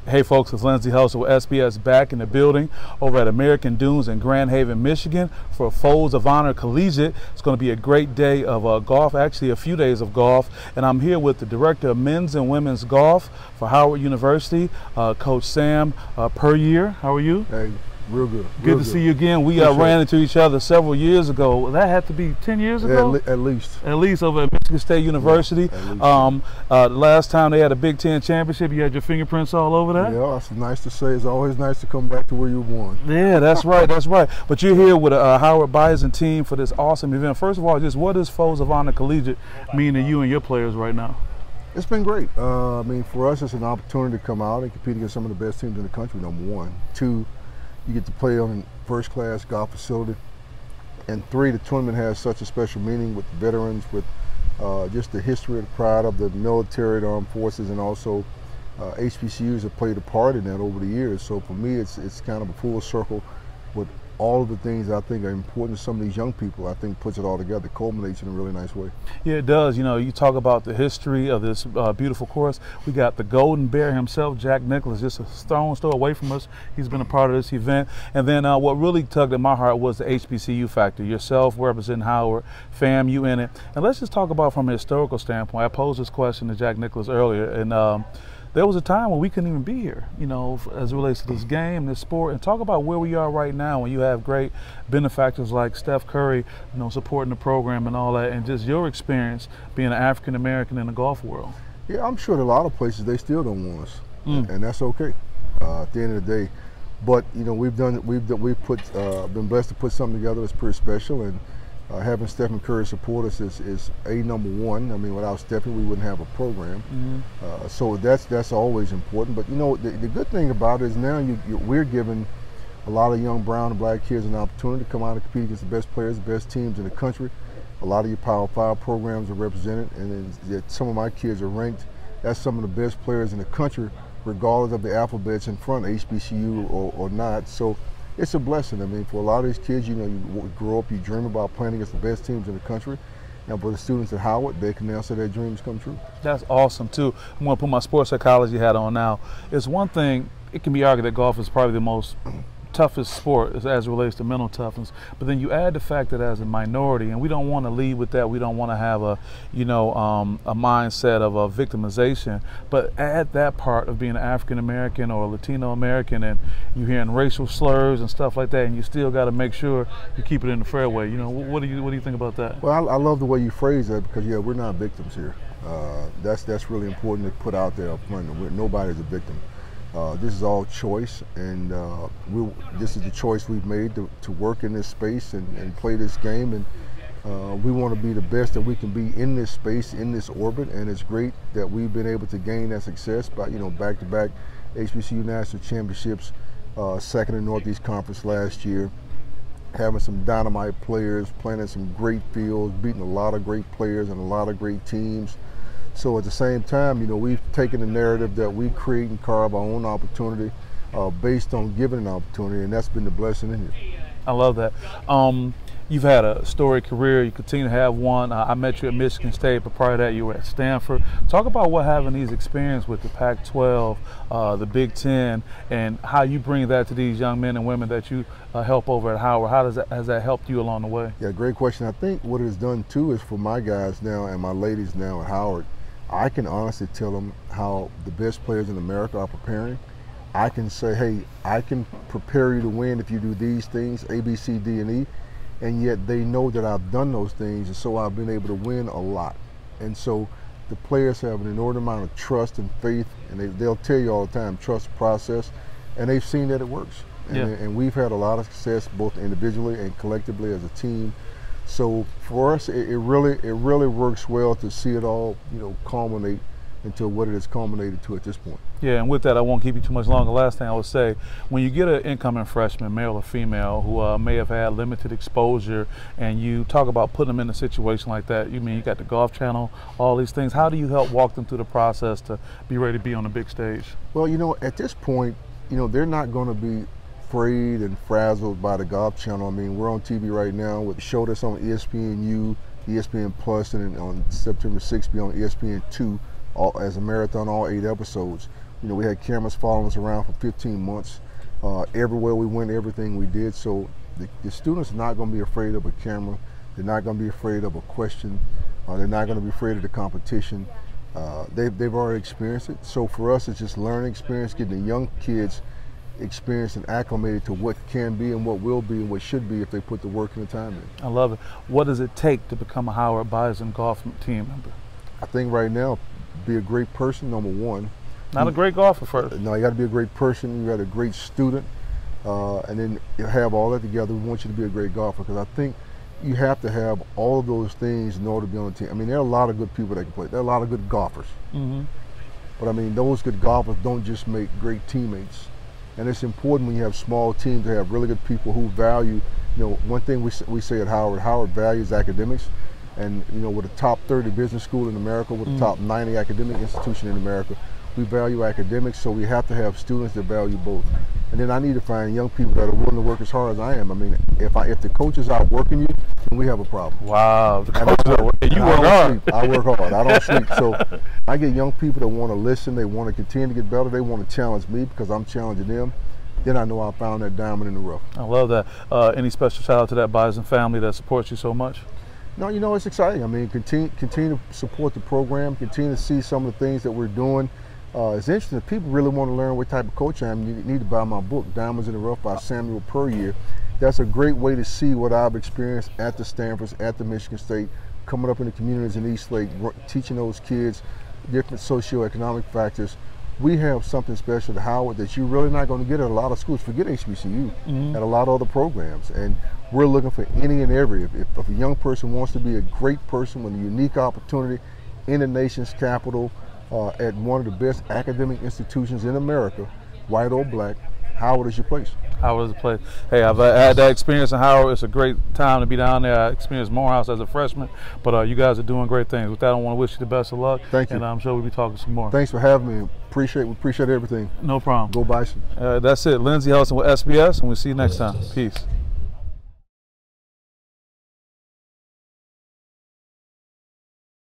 Hey folks, it's Lindsey Hustle with SPS back in the building over at American Dunes in Grand Haven, Michigan for Folds of Honor Collegiate. It's going to be a great day of golf, actually a few days of golf. And I'm here with the Director of Men's and Women's Golf for Howard University, Coach Sam Puryear. How are you? Hey, real good. Good to see you again. We ran into each other several years ago. That had to be 10 years ago? At least. At least over at Michigan State University. Yeah, the last time they had a Big Ten championship, you had your fingerprints all over that? Yeah, it's nice to say. It's always nice to come back to where you were born. Yeah, that's right, that's right. But you're here with a Howard Bison team for this awesome event. First of all, just what does Folds of Honor Collegiate mean to you and your players right now? It's been great. I mean, for us, it's an opportunity to come out and compete against some of the best teams in the country, number one. Two, you get to play on a first-class golf facility. And three, the tournament has such a special meaning with the veterans, with just the history and pride of the military, the armed forces, and also HBCUs have played a part in that over the years. So for me, it's kind of a full circle with all of the things I think are important to some of these young people. I think puts it all together, culminates in a really nice way. Yeah, it does. You know, you talk about the history of this beautiful course. We got the Golden Bear himself, Jack Nicklaus, just a stone's throw away from us. He's been a part of this event. And then what really tugged at my heart was the HBCU factor. Yourself representing Howard, fam, you in it. And let's just talk about from a historical standpoint. I posed this question to Jack Nicklaus earlier, and there was a time when we couldn't even be here, you know, as it relates to this game, this sport, and talk about where we are right now when you have great benefactors like Steph Curry, you know, supporting the program and all that, and just your experience being an African American in the golf world. Yeah, I'm sure that a lot of places they still don't want us, and that's okay. At the end of the day, but you know, we've been blessed to put something together that's pretty special, and having Stephen Curry support us is number one. I mean, without Stephen, we wouldn't have a program. So that's always important. But you know, the good thing about it is now we're giving a lot of young brown and black kids an opportunity to come out and compete against the best players, the best teams in the country. A lot of your Power 5 programs are represented, and then some of my kids are ranked as some of the best players in the country, regardless of the alphabets in front, HBCU or not. So it's a blessing. I mean, for a lot of these kids, you know, you grow up, you dream about playing against the best teams in the country. And for the students at Howard, they can now say their dreams come true. That's awesome, too. I'm going to put my sports psychology hat on now. It's one thing, it can be argued that golf is probably the most toughest sport as it relates to mental toughness, but then you add the fact that as a minority, and we don't want to lead with that, we don't want to have a, you know, a mindset of a victimization, but add that part of being an African American or a Latino American, and you're hearing racial slurs and stuff like that, and you still got to make sure you keep it in the fairway. You know, what do you think about that? Well, I love the way you phrase that, because yeah, we're not victims here. That's really important to put out there up front. Nobody's a victim. This is all choice, and this is the choice we've made to work in this space and play this game, and we want to be the best that we can be in this space, in this orbit, and it's great that we've been able to gain that success by, you know, back-to-back HBCU National Championships, second in Northeast Conference last year, having some dynamite players, playing in some great fields, beating a lot of great players and a lot of great teams. So at the same time, you know, we've taken the narrative that we create and carve our own opportunity based on giving an opportunity, and that's been the blessing in it. I love that. You've had a storied career. You continue to have one. I met you at Michigan State, but prior to that, you were at Stanford. Talk about what having these experiences with the Pac-12, the Big Ten, and how you bring that to these young men and women that you help over at Howard. How has that helped you along the way? Yeah, great question. I think what it has done too is for my guys now and my ladies now at Howard, I can honestly tell them how the best players in America are preparing. I can say, hey, I can prepare you to win if you do these things, A, B, C, D, and E, and yet they know that I've done those things, and so I've been able to win a lot. And so the players have an inordinate amount of trust and faith, and they'll tell you all the time, trust the process, and they've seen that it works. And we've had a lot of success both individually and collectively as a team. So for us, it really works well to see it all, you know, culminate into what it has culminated to at this point. Yeah, and with that, I won't keep you too much longer. Last thing I would say, when you get an incoming freshman, male or female, who may have had limited exposure, and you talk about putting them in a situation like that, you got the Golf Channel, all these things, how do you help walk them through the process to be ready to be on the big stage? Well, you know, at this point, you know, they're not going to be afraid and frazzled by the Golf Channel. I mean, we're on TV right now with a show that's on ESPNU, ESPN Plus, and on September 6th be on ESPN2 as a marathon, all 8 episodes. You know, we had cameras following us around for 15 months. Everywhere we went, everything we did. So the students are not going to be afraid of a camera. They're not going to be afraid of a question. They're not going to be afraid of the competition. They've already experienced it. So for us, it's just learning experience, getting the young kids experienced and acclimated to what can be and what will be and what should be if they put the work and the time in. I love it. What does it take to become a Howard Bison golf team member? I think right now, be a great person, number one. Not a great golfer first. No, you got to be a great person. You got a great student, and then you have all that together. We want you to be a great golfer, because I think you have to have all of those things in order to be on the team. I mean, there are a lot of good people that can play. There are a lot of good golfers. But I mean, those good golfers don't just make great teammates. And it's important when you have small teams to have really good people who value, you know, one thing we say at Howard values academics. And, you know, with a top 30 business school in America, with a top 90 academic institution in America, we value academics, so we have to have students that value both. And then I need to find young people that are willing to work as hard as I am. I mean, if the coach is out working you, then we have a problem. Wow, the coach is out working. You work hard. I work hard. I don't sleep. So I get young people that want to listen, they want to continue to get better, they want to challenge me because I'm challenging them. Then I know I found that diamond in the rough. I love that. Any special shout out to that Bison family that supports you so much? No, you know, it's exciting. I mean, continue to support the program, continue to see some of the things that we're doing. It's interesting. If people really want to learn what type of coach I am, you need to buy my book, Diamonds in the Rough by Samuel Puryear. That's a great way to see what I've experienced at the Stanfords, at the Michigan State, coming up in the communities in East Lake, teaching those kids different socioeconomic factors. We have something special at Howard that you're really not going to get at a lot of schools. Forget HBCU, at a lot of other programs. And we're looking for any and every. If a young person wants to be a great person with a unique opportunity in the nation's capital, at one of the best academic institutions in America, white or black, Howard is your place. Howard is the place. Hey, I've had that experience in Howard. It's a great time to be down there. I experienced Morehouse as a freshman, but you guys are doing great things. With that, I want to wish you the best of luck. Thank you. And I'm sure we'll be talking some more. Thanks for having me. We appreciate everything. No problem. Go Bison. That's it. Lindsey Hudson with SPS, and we'll see you next time. Peace.